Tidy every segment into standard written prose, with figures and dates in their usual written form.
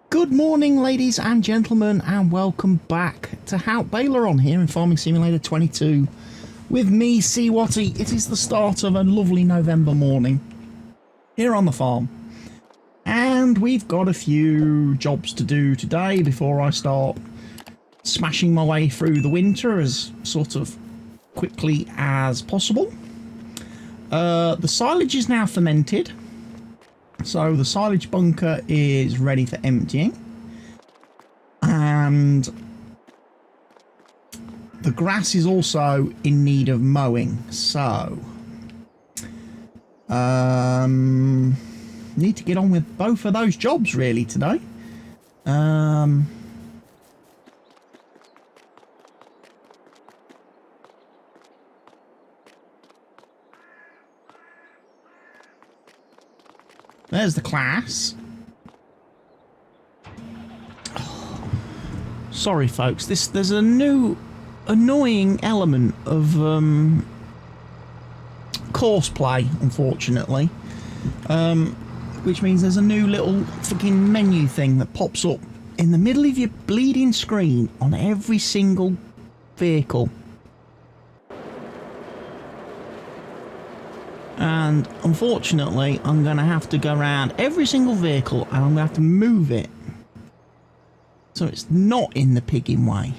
Good morning, ladies and gentlemen, and welcome back to Haut Beyleron here in Farming Simulator 22 with me, CWATTY. It is the start of a lovely November morning here on the farm, and we've got a few jobs to do today before I start smashing my way through the winter as sort of quickly as possible. The silage is now fermented. So the silage bunker is ready for emptying, and the grass is also in need of mowing, so need to get on with both of those jobs really today. There's the class. Oh, sorry folks, there's a new annoying element of course play, unfortunately, which means there's a new little fucking menu thing that pops up in the middle of your bleeding screen on every single vehicle. And unfortunately, I'm going to have to go around every single vehicle and I'm going to have to move it so it's not in the pigging way.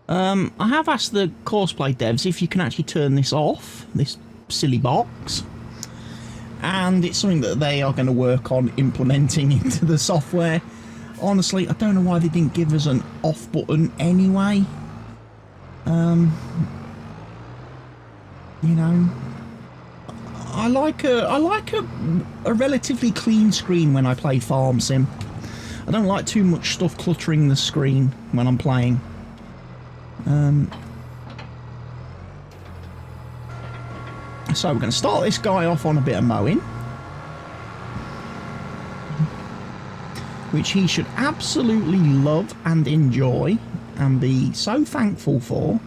I have asked the courseplay devs if you can actually turn this off, this silly box. And it's something that they are going to work on implementing into the software. Honestly, I don't know why they didn't give us an off button anyway. You know, I like a relatively clean screen when I play Farm Sim. I don't like too much stuff cluttering the screen when I'm playing. So we're going to start this guy off on a bit of mowing, which he should absolutely love and enjoy and be so thankful for.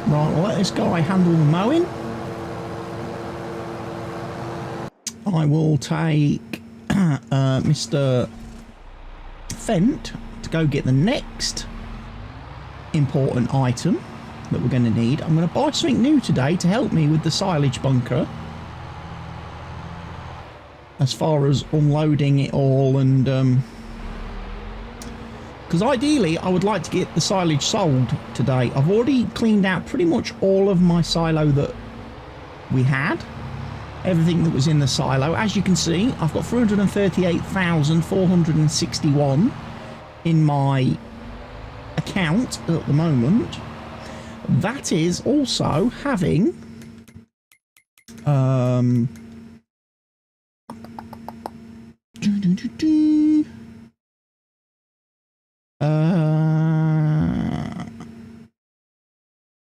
Right, we'll let this guy handle the mowing. I will take Mr. Fent to go get the next important item that we're going to need. I'm going to buy something new today to help me with the silage bunker, as far as unloading it all, and because ideally I would like to get the silage sold today. I've already cleaned out pretty much all of my silo that we had, everything that was in the silo. As you can see, I've got 338,461 in my account at the moment. That is also having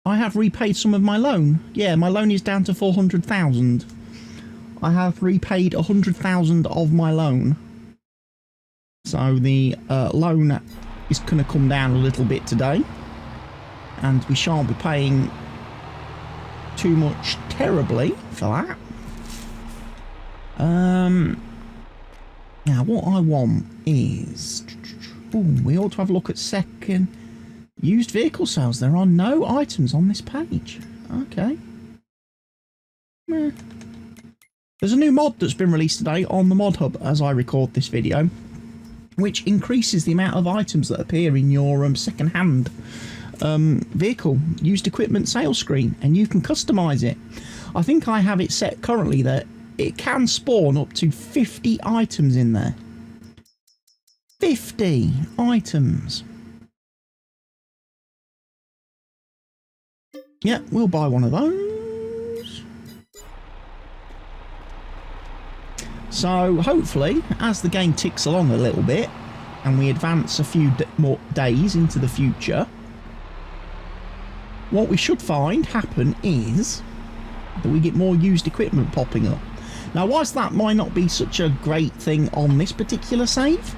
I have repaid some of my loan. Yeah, my loan is down to 400,000. I have repaid 100,000 of my loan. So the loan is going to come down a little bit today, and we shan't be paying too much terribly for that. Now what I want is, we ought to have a look at second used vehicle sales. There are no items on this page. Okay. There's a new mod that's been released today on the mod hub as I record this video, which increases the amount of items that appear in your second-hand vehicle used equipment sales screen, and you can customize it. I think I have it set currently that it can spawn up to 50 items in there. 50 items. Yeah, we'll buy one of those. So hopefully, as the game ticks along a little bit and we advance a few more days into the future, what we should find happen is that we get more used equipment popping up. Now, whilst that might not be such a great thing on this particular save,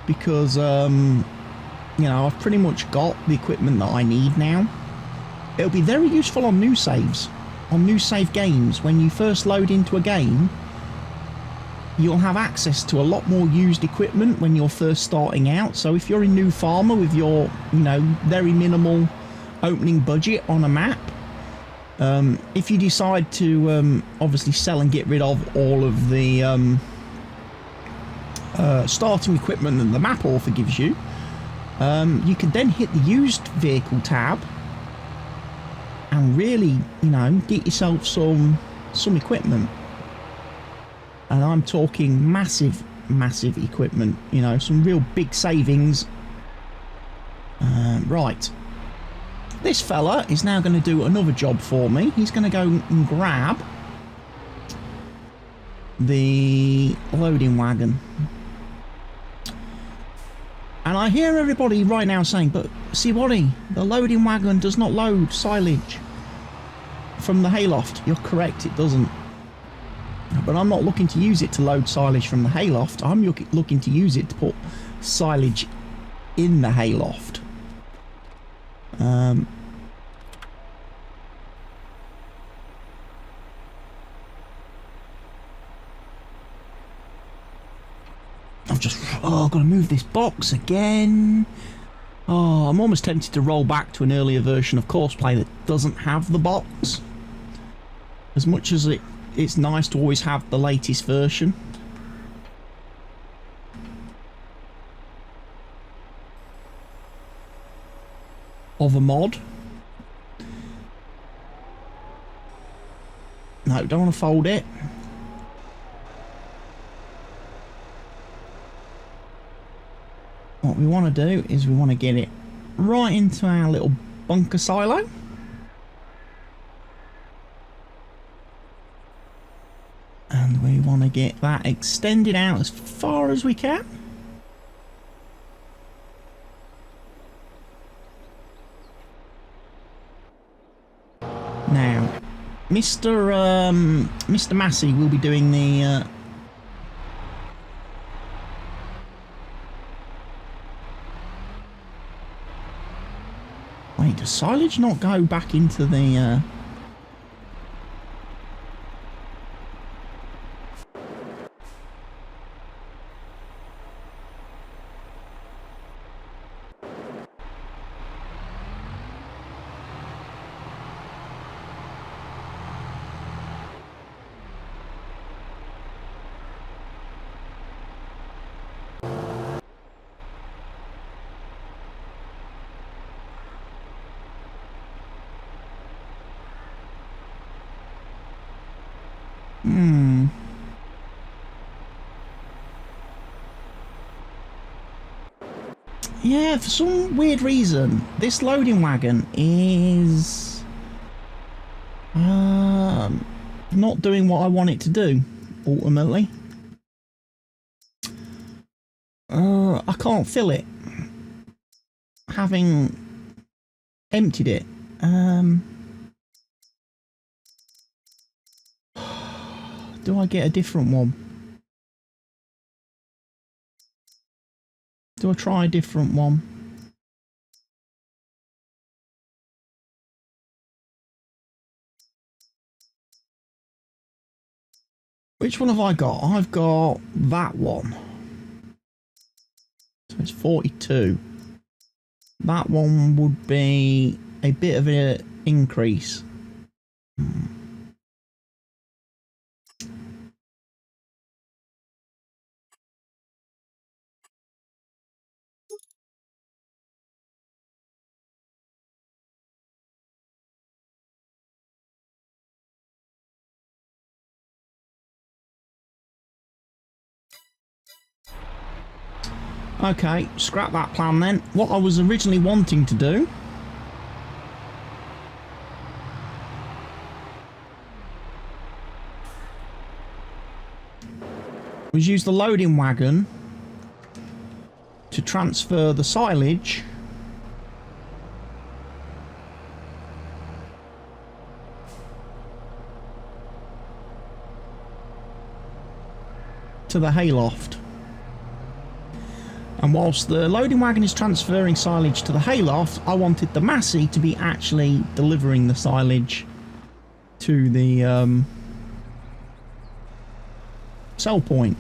because, you know, I've pretty much got the equipment that I need now, it'll be very useful on new saves, on new save games. When you first load into a game, you'll have access to a lot more used equipment when you're first starting out. So if you're a new farmer with your, you know, very minimal opening budget on a map, if you decide to obviously sell and get rid of all of the starting equipment that the map author gives you, you can then hit the used vehicle tab and really, you know, get yourself some equipment. And I'm talking massive, massive equipment, you know, some real big savings. Right. This fella is now going to do another job for me. He's going to go and grab the loading wagon. And I hear everybody right now saying, but CWATTY, the loading wagon does not load silage from the hayloft. You're correct, it doesn't. But I'm not looking to use it to load silage from the hayloft. I'm looking to use it to put silage in the hayloft. I've got to move this box again. Oh, I'm almost tempted to roll back to an earlier version of Courseplay that doesn't have the box. As much as it's nice to always have the latest version. Of a mod. No, don't want to fold it. What we want to do is we want to get it right into our little bunker silo. And we want to get that extended out as far as we can. Now, Mr. Massey will be doing the wait, does silage not go back into the yeah, for some weird reason, this loading wagon is not doing what I want it to do, ultimately. I can't fill it, having emptied it. Do I get a different one? Do I try a different one? Which one have I got? I've got that one. So it's 42. That one would be a bit of an increase. Okay, scrap that plan then. What I was originally wanting to do was use the loading wagon to transfer the silage to the hayloft. And whilst the loading wagon is transferring silage to the hayloft, I wanted the Massey to be actually delivering the silage to the sell point.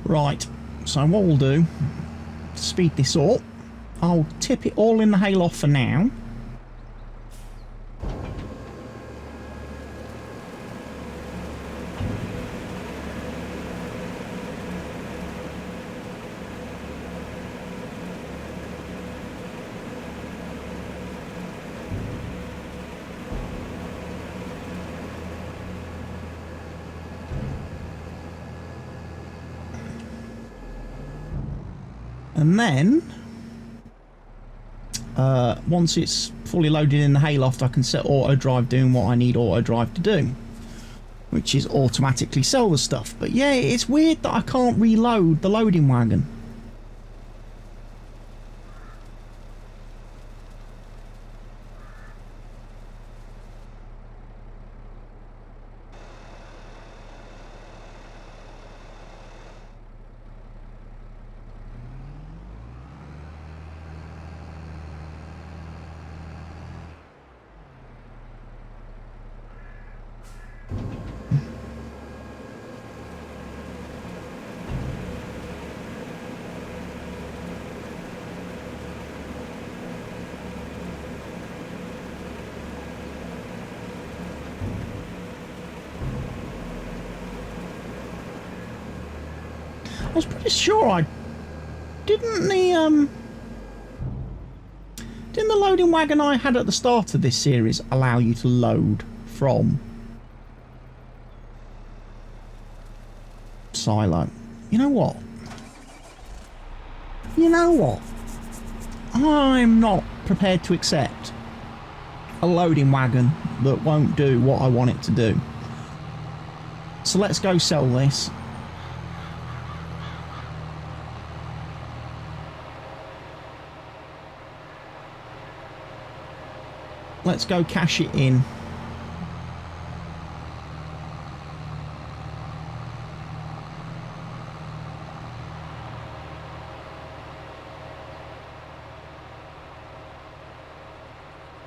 Right, so what we'll do, to speed this up, I'll tip it all in the hayloft for now. And then, once it's fully loaded in the hayloft, I can set auto drive doing what I need auto drive to do, which is automatically sell the stuff. But yeah, it's weird that I can't reload the loading wagon. I was pretty sure I didn't the loading wagon I had at the start of this series allow you to load from silo. You know what? You know what? I'm not prepared to accept a loading wagon that won't do what I want it to do. So let's go sell this. Let's go cash it in.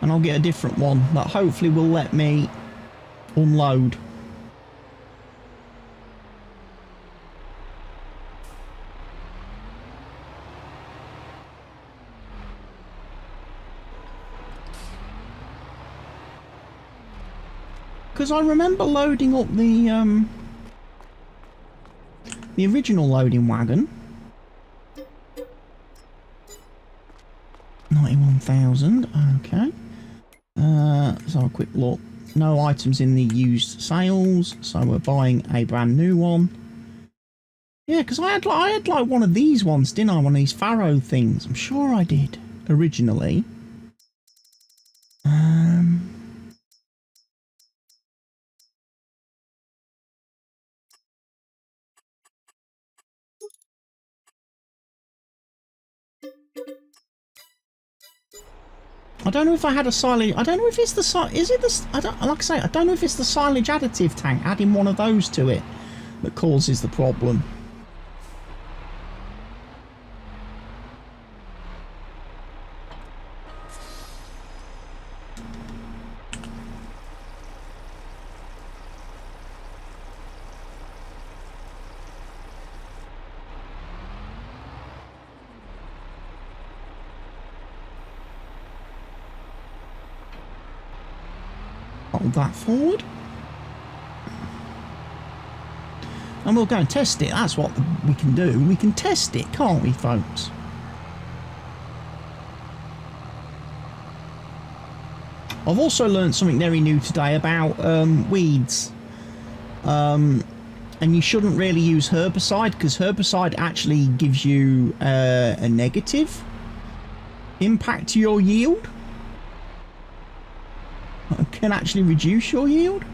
And I'll get a different one that hopefully will let me unload. Because I remember loading up the original loading wagon. 91,000, okay. Let's have a quick look. No items in the used sales, so we're buying a brand new one. Yeah, because I had like one of these ones, didn't I? One of these Faro things. I'm sure I did originally. I don't know if I had a silage. I don't know if it's the silage. Is it the? I don't. Like I say, I don't know if it's the silage additive tank. Adding one of those to it that causes the problem. Hold that forward. And we'll go and test it. That's what we can do. We can test it, can't we, folks? I've also learned something very new today about weeds. And you shouldn't really use herbicide, because herbicide actually gives you a negative impact to your yield. It can actually reduce your yield.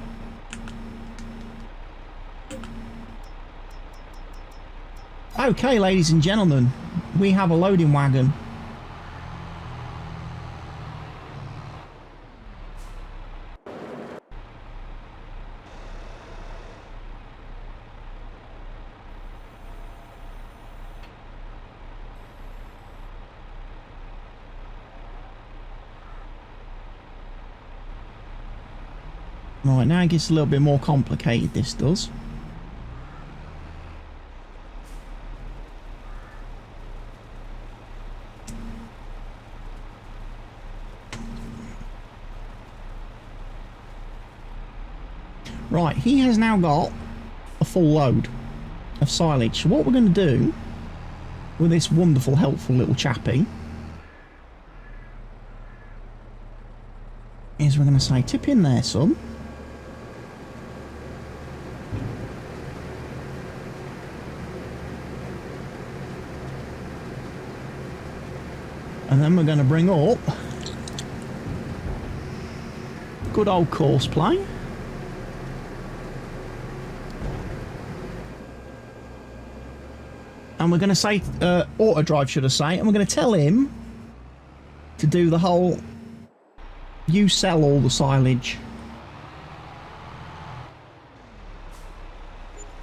Okay, ladies and gentlemen, we have a loading wagon. Right, now it gets a little bit more complicated, this does. Right, he has now got a full load of silage. So what we're going to do with this wonderful, helpful little chappie is we're going to say, tip in there, son. And then we're going to bring up good old course play. And we're going to say, auto drive should I say, and we're going to tell him to do the whole, you sell all the silage.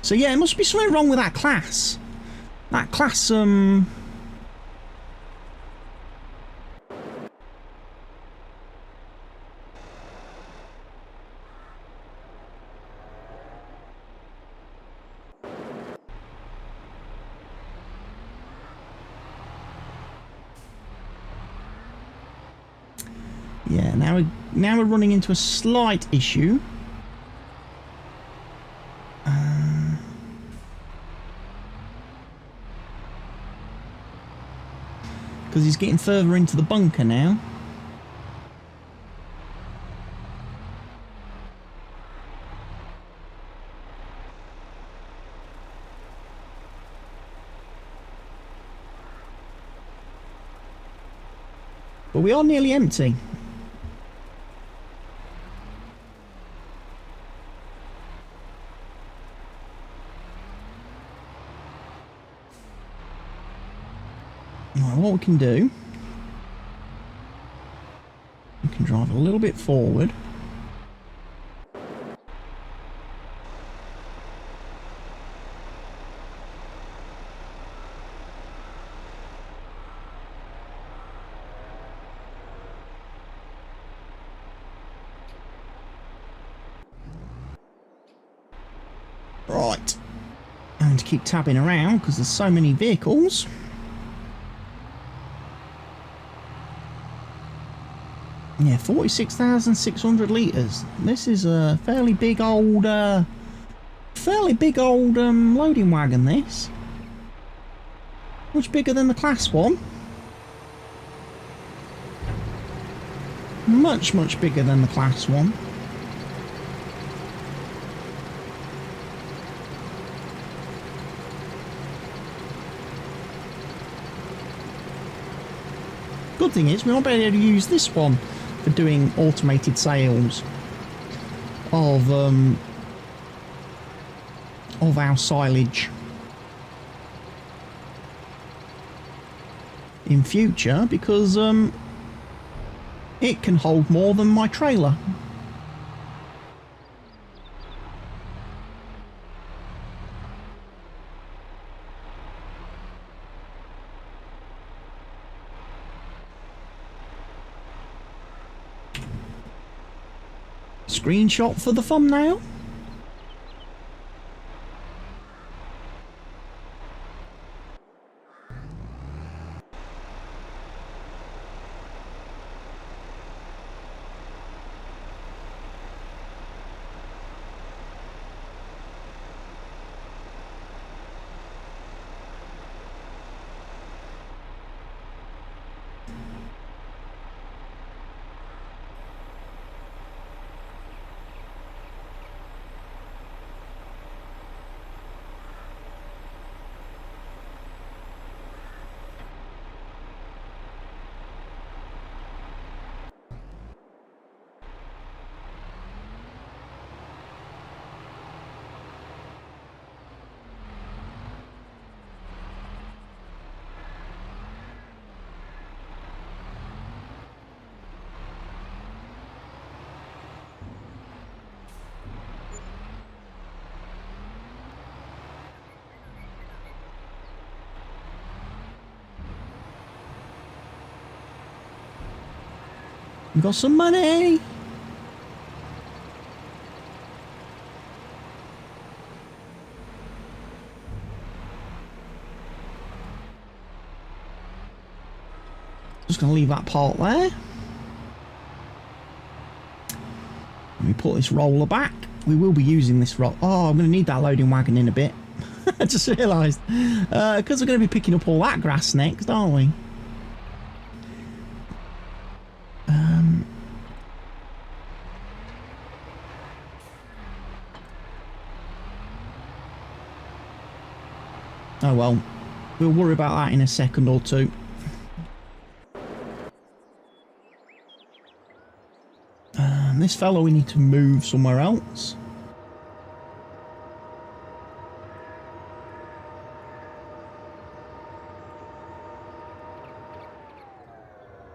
So yeah, it must be something wrong with that class. That class, yeah, now we're running into a slight issue. Because he's getting further into the bunker now. But we are nearly empty. Right, what we can do, we can drive a little bit forward. Right, and to keep tabbing around because there's so many vehicles. Yeah, 46,600 litres. This is a fairly big old loading wagon, this. Much bigger than the class one. Much, much bigger than the class one. Good thing is, we might be able to use this one for doing automated sales of our silage in future, because it can hold more than my trailer. Screenshot for the thumbnail. We got some money. Just going to leave that part there. Let me put this roller back. We will be using this roll. Oh, I'm going to need that loading wagon in a bit. I just realised. Because we're going to be picking up all that grass next, aren't we? Oh well. We'll worry about that in a second or two. This fellow we need to move somewhere else.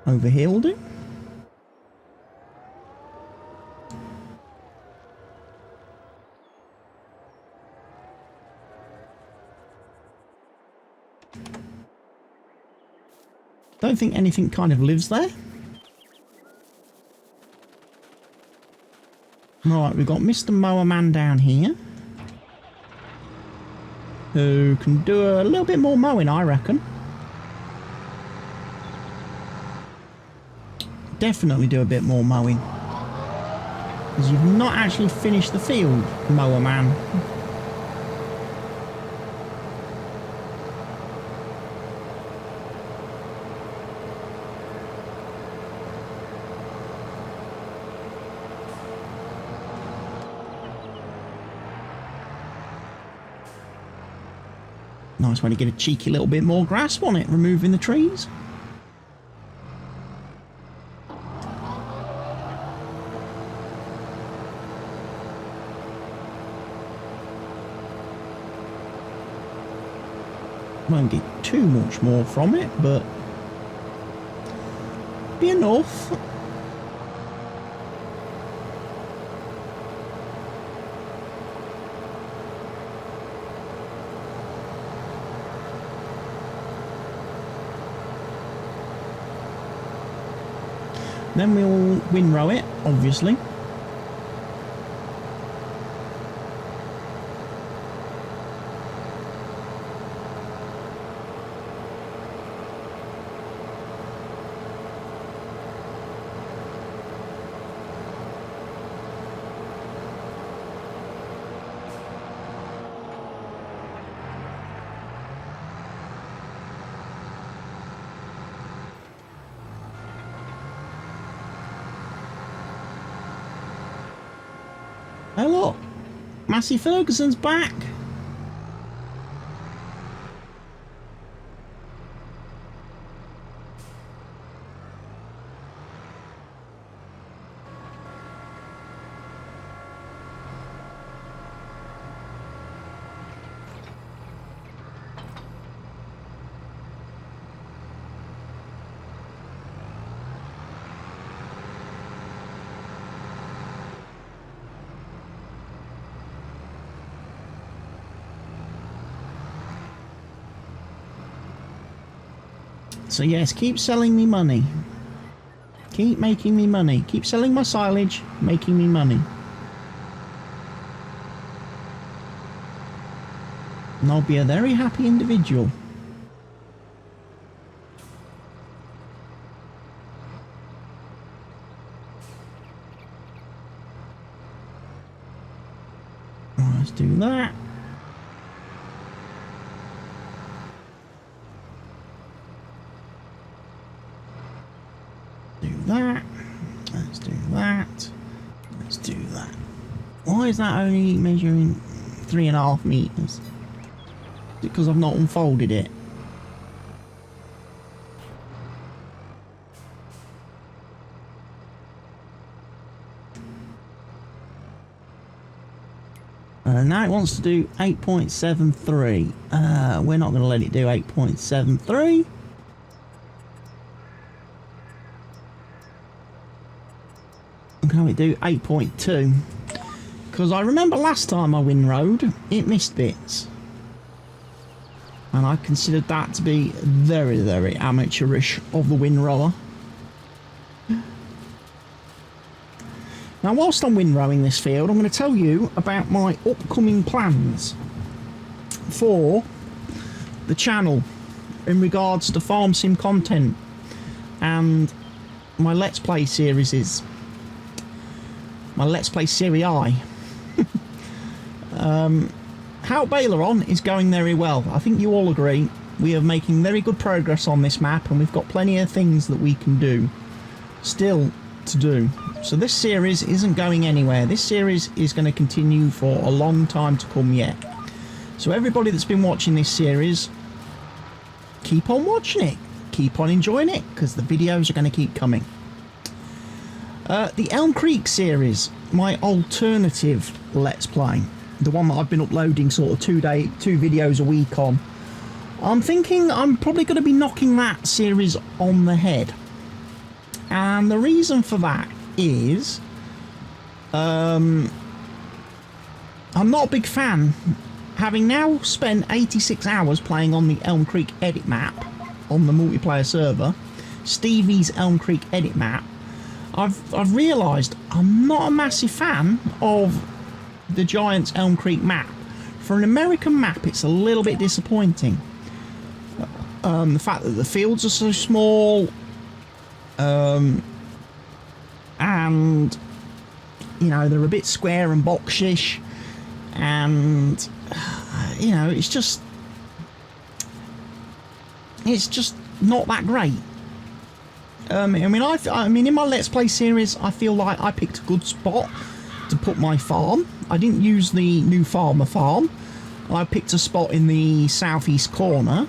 Over here will do. Don't think anything kind of lives there. Right, we've got Mr. Mower Man down here, who can do a little bit more mowing, I reckon. Definitely do a bit more mowing. Because you've not actually finished the field, Mower Man. Nice way to get a cheeky little bit more grass on it, removing the trees. Won't get too much more from it, but be enough. Then we'll windrow it, obviously. Hey look, Massey Ferguson's back. So yes, keep selling me money. Keep making me money. Keep selling my silage, making me money. And I'll be a very happy individual. Let's do that. That. Let's do that. Let's do that. Why is that only measuring 3.5 meters? Because I've not unfolded it. And now it wants to do 8.73. We're not going to let it do 8.73. Can we do 8.2? Because I remember last time I windrowed, it missed bits. And I considered that to be very, very amateurish of the windrower. Now, whilst I'm windrowing this field, I'm going to tell you about my upcoming plans for the channel in regards to farm sim content and my Let's Play series is my Let's Play Series I. Haut Beyleron is going very well. I think you all agree. We are making very good progress on this map, and we've got plenty of things that we can do still to do. So this series isn't going anywhere. This series is going to continue for a long time to come yet. So everybody that's been watching this series, keep on watching it. Keep on enjoying it, because the videos are going to keep coming. The Elm Creek series, my alternative Let's Play, the one that I've been uploading sort of two videos a week on, I'm thinking I'm probably going to be knocking that series on the head. And the reason for that is I'm not a big fan, having now spent 86 hours playing on the Elm Creek edit map on the multiplayer server, Stevie's Elm Creek edit map. I've realised I'm not a massive fan of the Giants Elm Creek map. For an American map, it's a little bit disappointing. The fact that the fields are so small, and you know, they're a bit square and boxish, and you know, it's just not that great. I mean, in my Let's Play series, I feel like I picked a good spot to put my farm. I didn't use the new farmer farm. I picked a spot in the southeast corner,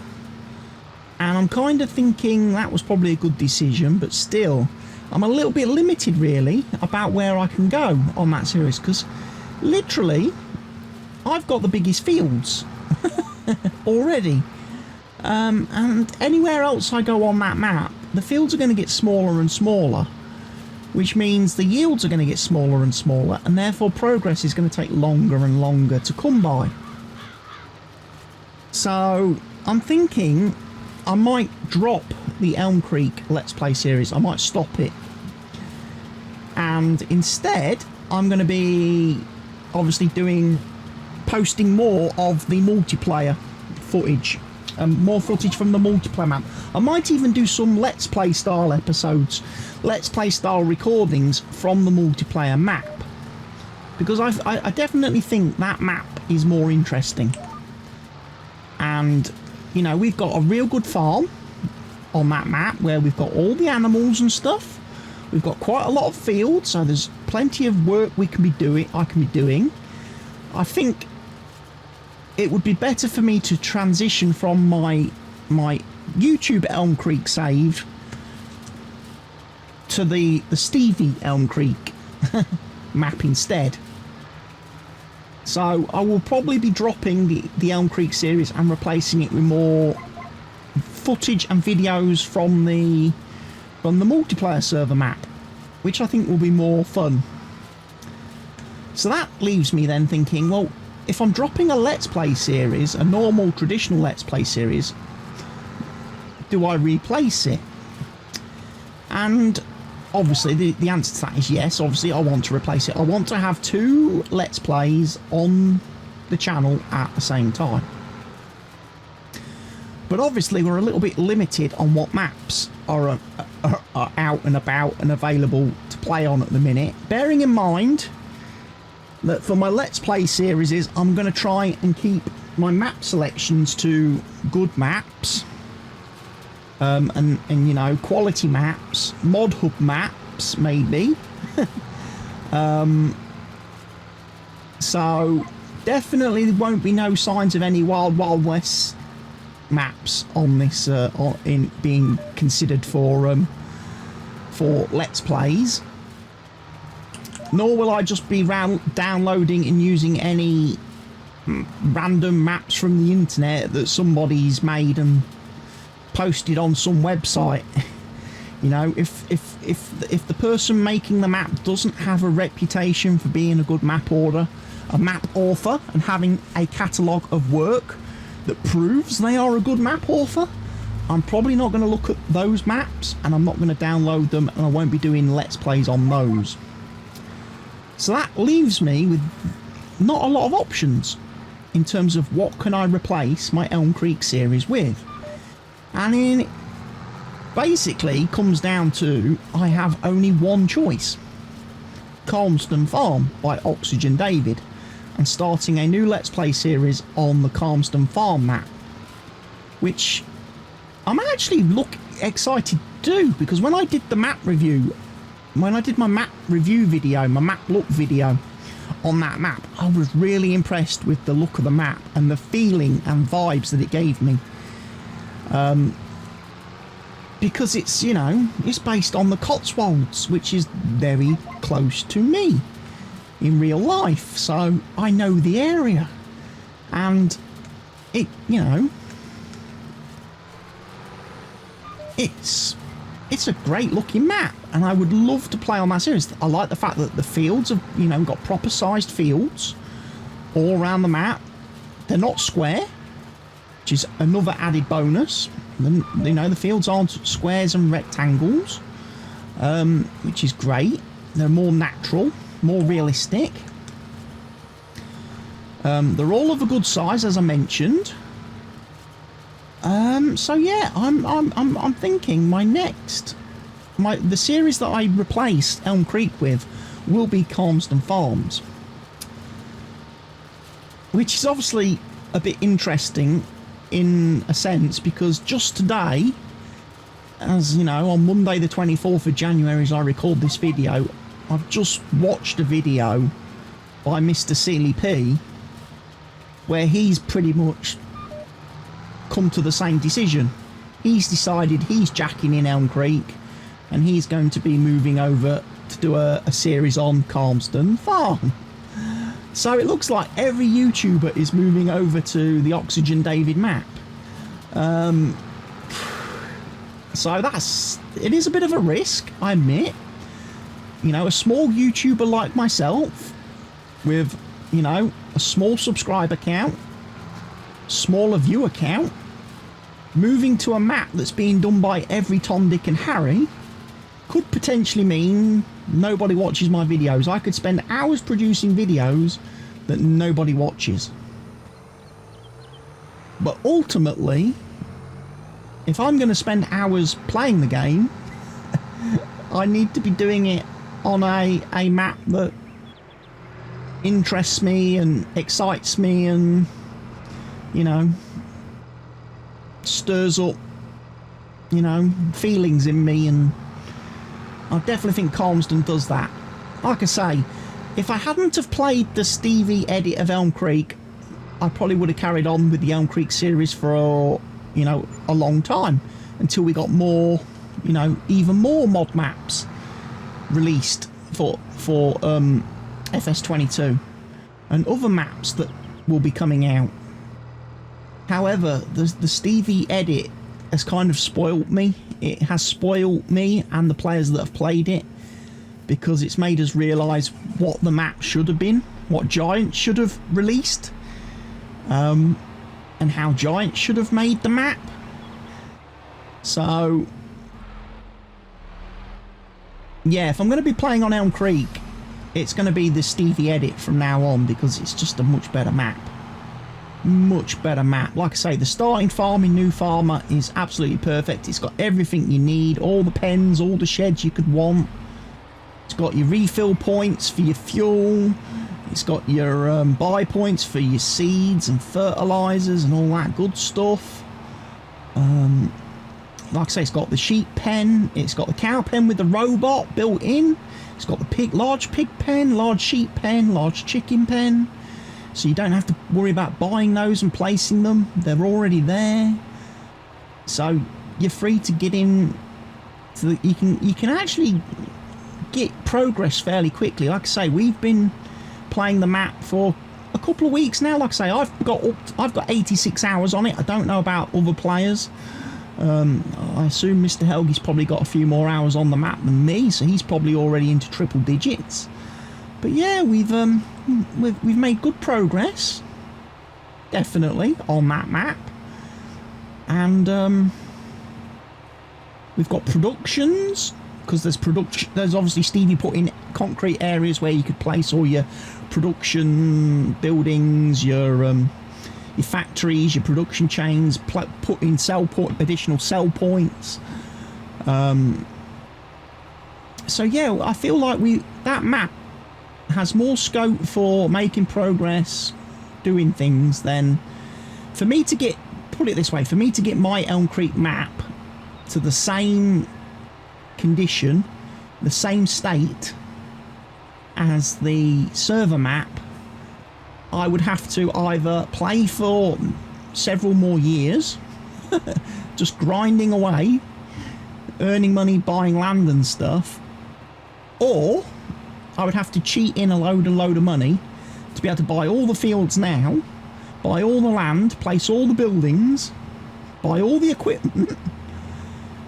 and I'm kind of thinking that was probably a good decision, but still, I'm a little bit limited really about where I can go on that series, because literally I've got the biggest fields already, and anywhere else I go on that map, the fields are going to get smaller and smaller, which means the yields are going to get smaller and smaller, and therefore progress is going to take longer and longer to come by. So I'm thinking I might drop the Elm Creek Let's Play series. I might stop it, and instead I'm going to be obviously posting more of the multiplayer footage, more footage from the multiplayer map. I might even do some Let's Play style episodes, Let's Play style recordings from the multiplayer map, because I definitely think that map is more interesting. And you know, we've got a real good farm on that map where we've got all the animals and stuff. We've got quite a lot of fields, so there's plenty of work I can be doing. I think it would be better for me to transition from my YouTube Elm Creek save to the Stevie Elm Creek map instead. So I will probably be dropping the Elm Creek series and replacing it with more footage and videos from the multiplayer server map, which I think will be more fun. So that leaves me then thinking, well, if I'm dropping a Let's Play series, a normal traditional Let's Play series, do I replace it? And obviously the answer to that is yes. Obviously I want to replace it. I want to have 2 Let's Plays on the channel at the same time. But obviously we're a little bit limited on what maps are out and about and available to play on at the minute. Bearing in mind that for my Let's Play series I'm going to try and keep my map selections to good maps, and you know, quality maps, mod hub maps maybe. So definitely there won't be no signs of any Wild West maps on this in being considered for Let's Plays. Nor will I just be downloading and using any random maps from the internet that somebody's made and posted on some website. You know, if the person making the map doesn't have a reputation for being a good map author and having a catalogue of work that proves they are a good map author, I'm probably not going to look at those maps, and I'm not going to download them, and I won't be doing Let's Plays on those. So that leaves me with not a lot of options in terms of what can I replace my Elm Creek series with. And it basically comes down to I have only one choice. Calmston Farm by Oxygen David, and starting a new Let's Play series on the Calmston Farm map, which I'm actually excited to do, because when I did the map review, when I did my map review video, my map look video on that map, I was really impressed with the look of the map and the feeling and vibes that it gave me. Because it's, you know, it's based on the Cotswolds, which is very close to me in real life, so I know the area, and it, you know, it's a great looking map, and I would love to play on that series. I like the fact that the fields have, you know, got proper sized fields all around the map. They're not square, which is another added bonus. You know, the fields aren't squares and rectangles, which is great. They're more natural, more realistic. They're all of a good size, as I mentioned. So yeah, I'm thinking the series that I replace Elm Creek with will be Calmston Farms, which is obviously a bit interesting in a sense, because just today, as you know, on Monday the 24th of January as I record this video, I've just watched a video by Mr. Sealy P where he's pretty much come to the same decision. He's decided he's jacking in Elm Creek, and he's going to be moving over to do a series on Calmston Farm. So it looks like every YouTuber is moving over to the Oxygen David map. So it is a bit of a risk, I admit. You know, a small YouTuber like myself, with, you know, a small subscriber count, smaller viewer count, moving to a map that's being done by every Tom, Dick and Harry, could potentially mean nobody watches my videos. I could spend hours producing videos that nobody watches. But ultimately, if I'm going to spend hours playing the game, I need to be doing it on a map that interests me and excites me and, you know, stirs up, you know, feelings in me, and I definitely think Calmston does that. Like I say, if I hadn't have played the Stevie edit of Elm Creek, I probably would have carried on with the Elm Creek series for, you know, a long time, until we got more, you know, even more mod maps released for FS22 and other maps that will be coming out. However, the Stevie edit has kind of spoiled me. It has spoiled me and the players that have played it, because it's made us realise what the map should have been, what Giant should have released, and how Giant should have made the map. So yeah, if I'm going to be playing on Elm Creek, it's going to be the Stevie edit from now on, because it's just a much better map. Much better map. Like I say, the starting farm in New Farmer is absolutely perfect. It's got everything you need, all the pens, all the sheds you could want. It's got your refill points for your fuel. It's got your buy points for your seeds and fertilizers and all that good stuff. Like I say, it's got the sheep pen, it's got the cow pen with the robot built in, it's got the large pig pen, large sheep pen, large chicken pen, so you don't have to worry about buying those and placing them. They're already there, so you're free to get in. So that you can actually get progress fairly quickly. Like I say, we've been playing the map for a couple of weeks now. Like I say, I've got 86 hours on it. I don't know about other players. I assume Mr. Helgi's probably got a few more hours on the map than me, so he's probably already into triple digits. But yeah, we've made good progress, definitely, on that map. And we've got productions because there's production. There's obviously Stevie put in concrete areas where you could place all your production buildings, your factories, your production chains, put in additional sell points. So yeah, I feel like that map has more scope for making progress, doing things than for me to get. Put it this way: for me to get my Elm Creek map to the same condition, the same state as the server map, I would have to either play for several more years, just grinding away, earning money, buying land and stuff, or I would have to cheat in a load of money to be able to buy all the fields now, buy all the land, place all the buildings, buy all the equipment.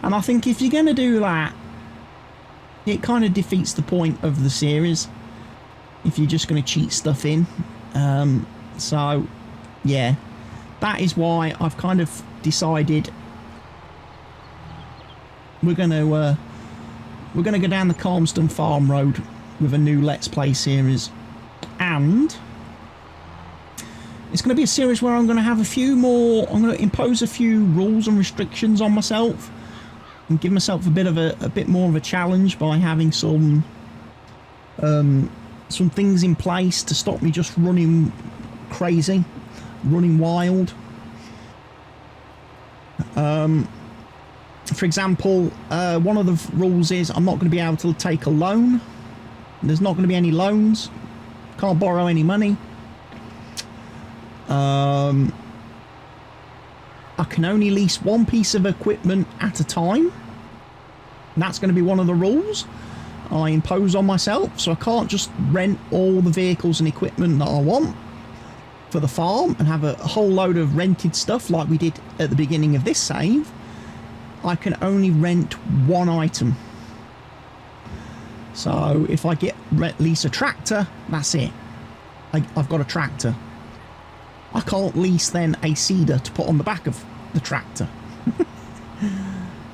And I think if you're going to do that, it kind of defeats the point of the series if you're just going to cheat stuff in. So yeah, that is why I've kind of decided we're going to go down the Calmston Farm Road with a new Let's Play series, and it's going to be a series where I'm going to have I'm going to impose a few rules and restrictions on myself and give myself a bit more of a challenge by having some things in place to stop me just running crazy, running wild. For example, one of the rules is I'm not going to be able to take a loan. There's not going to be any loans. Can't borrow any money. I can only lease one piece of equipment at a time. And that's going to be one of the rules I impose on myself. So I can't just rent all the vehicles and equipment that I want for the farm and have a whole load of rented stuff like we did at the beginning of this save. I can only rent one item. So if I lease a tractor, that's it. I've got a tractor. I can't lease then a seeder to put on the back of the tractor.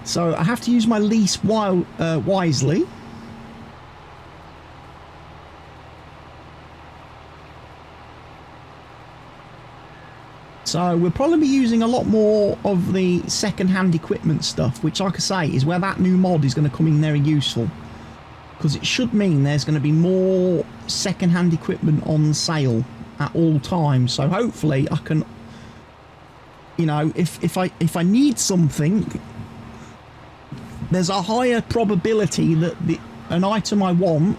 So I have to use my lease wisely. So we'll probably be using a lot more of the second-hand equipment stuff, which, like I say, is where that new mod is going to come in very useful. Because it should mean there's going to be more second-hand equipment on sale at all times. So hopefully I can, you know, if I need something, there's a higher probability that an item I want,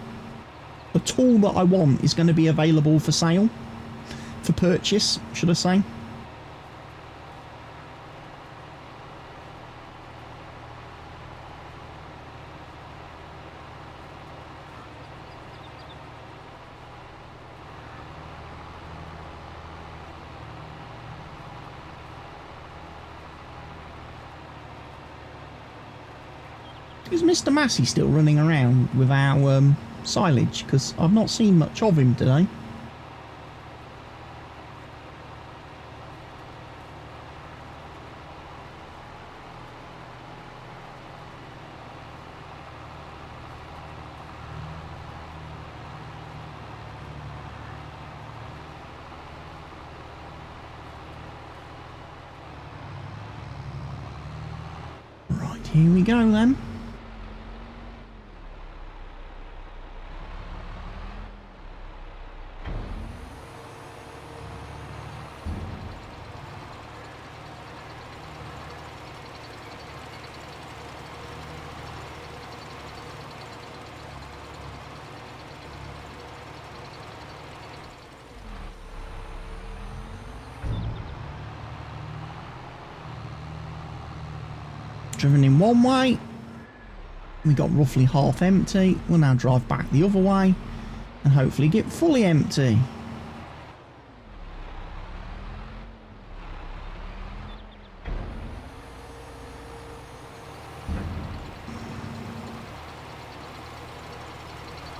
a tool that I want, is going to be available for sale, for purchase, should I say. Is Mr. Massey still running around with our silage? Because I've not seen much of him today. Right, here we go then. Driven in one way, we got roughly half empty. We'll now drive back the other way and hopefully get fully empty.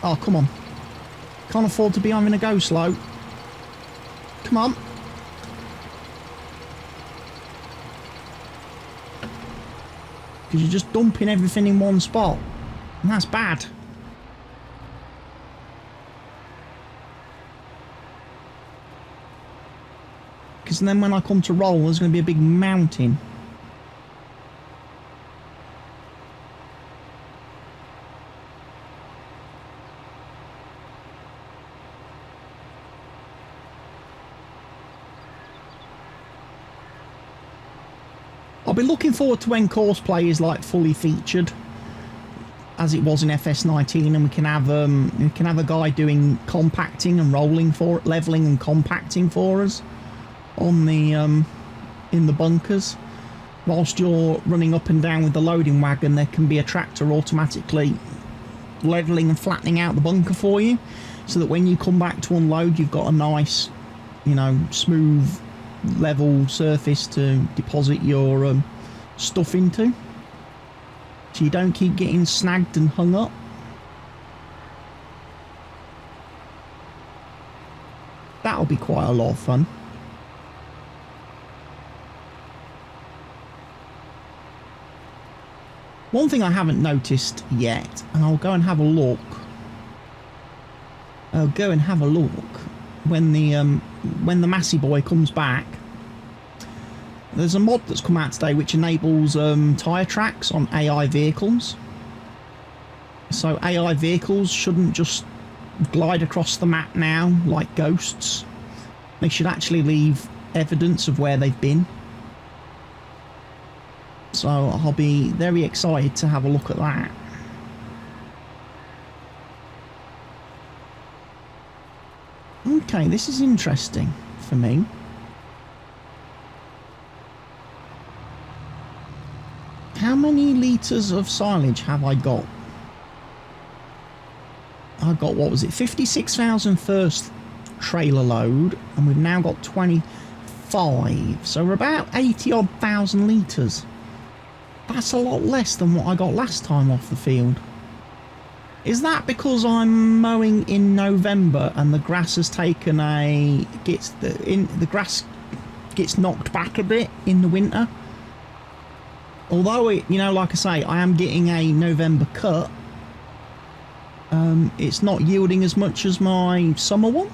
Oh, come on. Can't afford to be having a go slow. Come on. Because you're just dumping everything in one spot. And that's bad. Because then when I come to roll, there's going to be a big mountain. I'll be looking forward to when course play is like fully featured, as it was in FS19, and we can have a guy doing compacting and rolling for leveling and compacting for us on the in the bunkers. Whilst you're running up and down with the loading wagon, there can be a tractor automatically leveling and flattening out the bunker for you, so that when you come back to unload, you've got a nice, you know, smooth level surface to deposit your stuff into, so you don't keep getting snagged and hung up. That'll be quite a lot of fun. One thing I haven't noticed yet, and I'll go and have a look. When the Massey boy comes back. There's a mod that's come out today which enables tyre tracks on AI vehicles. So AI vehicles shouldn't just glide across the map now like ghosts. They should actually leave evidence of where they've been. So I'll be very excited to have a look at that. Okay, this is interesting for me. How many litres of silage have I got? I got, what was it, 56,000 first trailer load, and we've now got 25, so we're about 80 odd thousand litres. That's a lot less than what I got last time off the field. Is that because I'm mowing in November and the grass has taken the grass gets knocked back a bit in the winter? Although it, you know, like I say, I am getting a November cut, it's not yielding as much as my summer one.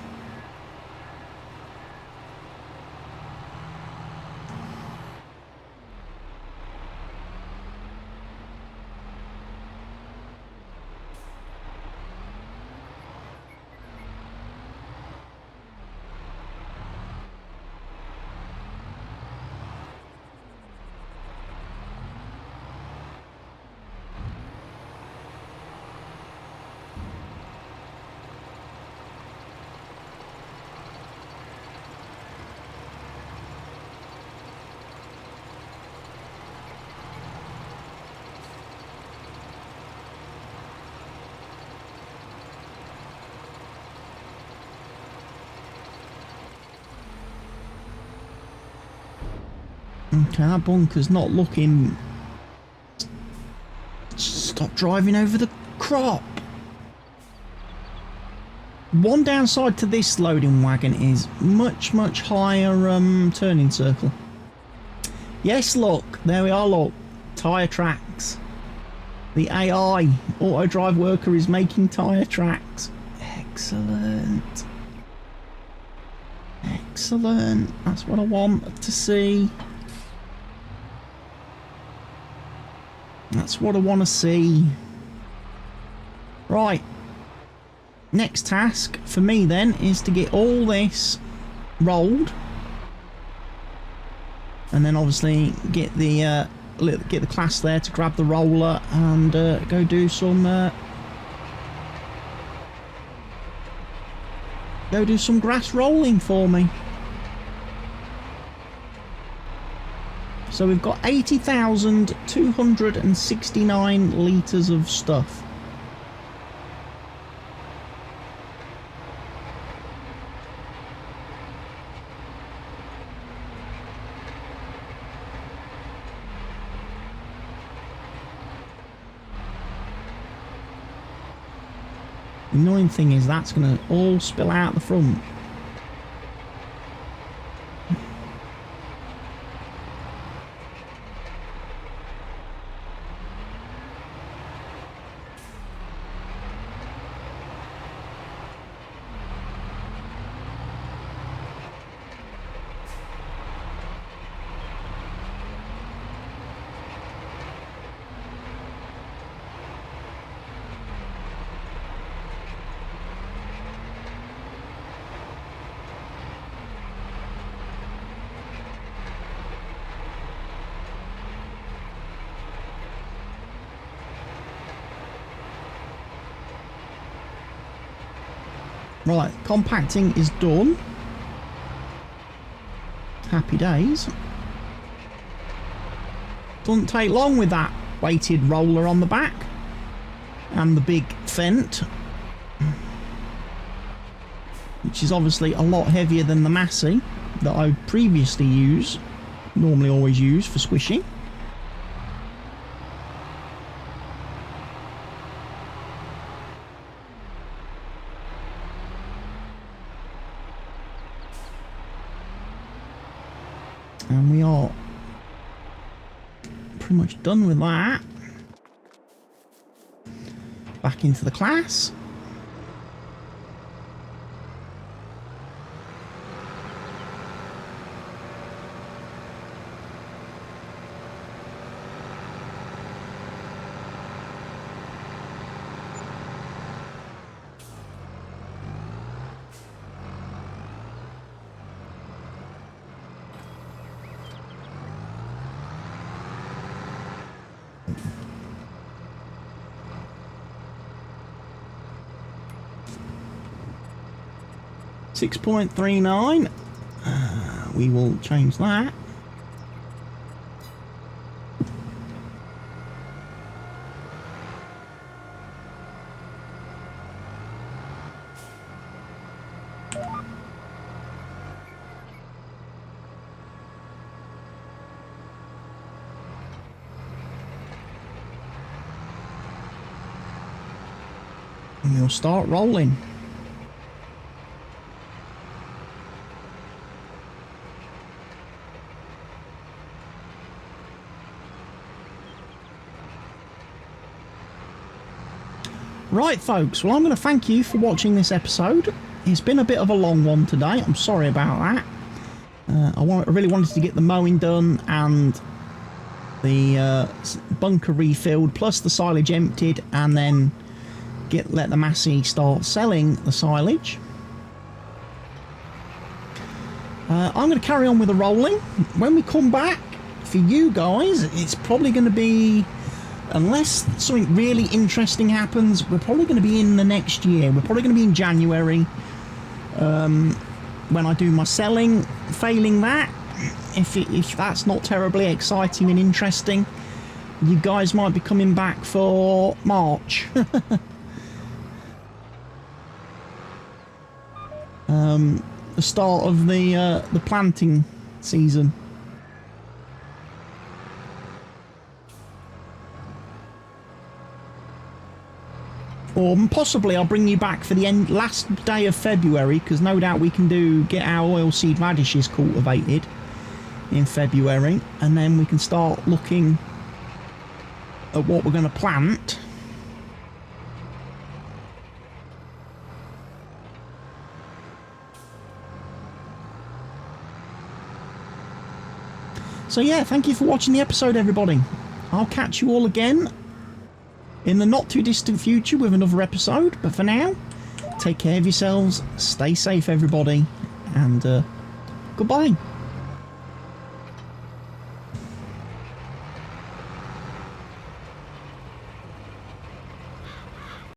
Okay, that bunker's not looking... Stop driving over the crop. One downside to this loading wagon is much higher turning circle. Yes, look, there we are, look. Tyre tracks. The AI auto drive worker is making tyre tracks. Excellent. Excellent. That's what I want to see. That's what I want to see. Right. Next task for me then is to get all this rolled, and then obviously get the class there to grab the roller and go do some grass rolling for me. So we've got 80,269 litres of stuff. The annoying thing is that's going to all spill out the front. Right, compacting is done. Happy days. Doesn't take long with that weighted roller on the back and the big fent, which is obviously a lot heavier than the Massey that I previously normally always use for squishing. And we are pretty much done with that. Back into the class. $6.39. We will change that. And we'll start rolling. Right folks, well I'm going to thank you for watching this episode. It's been a bit of a long one today, I'm sorry about that. I really wanted to get the mowing done and the bunker refilled, plus the silage emptied, and then let the Massey start selling the silage. I'm going to carry on with the rolling. When we come back, for you guys, it's probably going to be, unless something really interesting happens, we're probably going to be in the next year. We're probably going to be in January when I do my selling. Failing that, if that's not terribly exciting and interesting, you guys might be coming back for March. The start of the planting season. Or possibly I'll bring you back for the last day of February, because no doubt we can get our oilseed radishes cultivated in February, and then we can start looking at what we're going to plant. So yeah, thank you for watching the episode, everybody. I'll catch you all again in the not too distant future with another episode, but for now, take care of yourselves, stay safe everybody, and goodbye.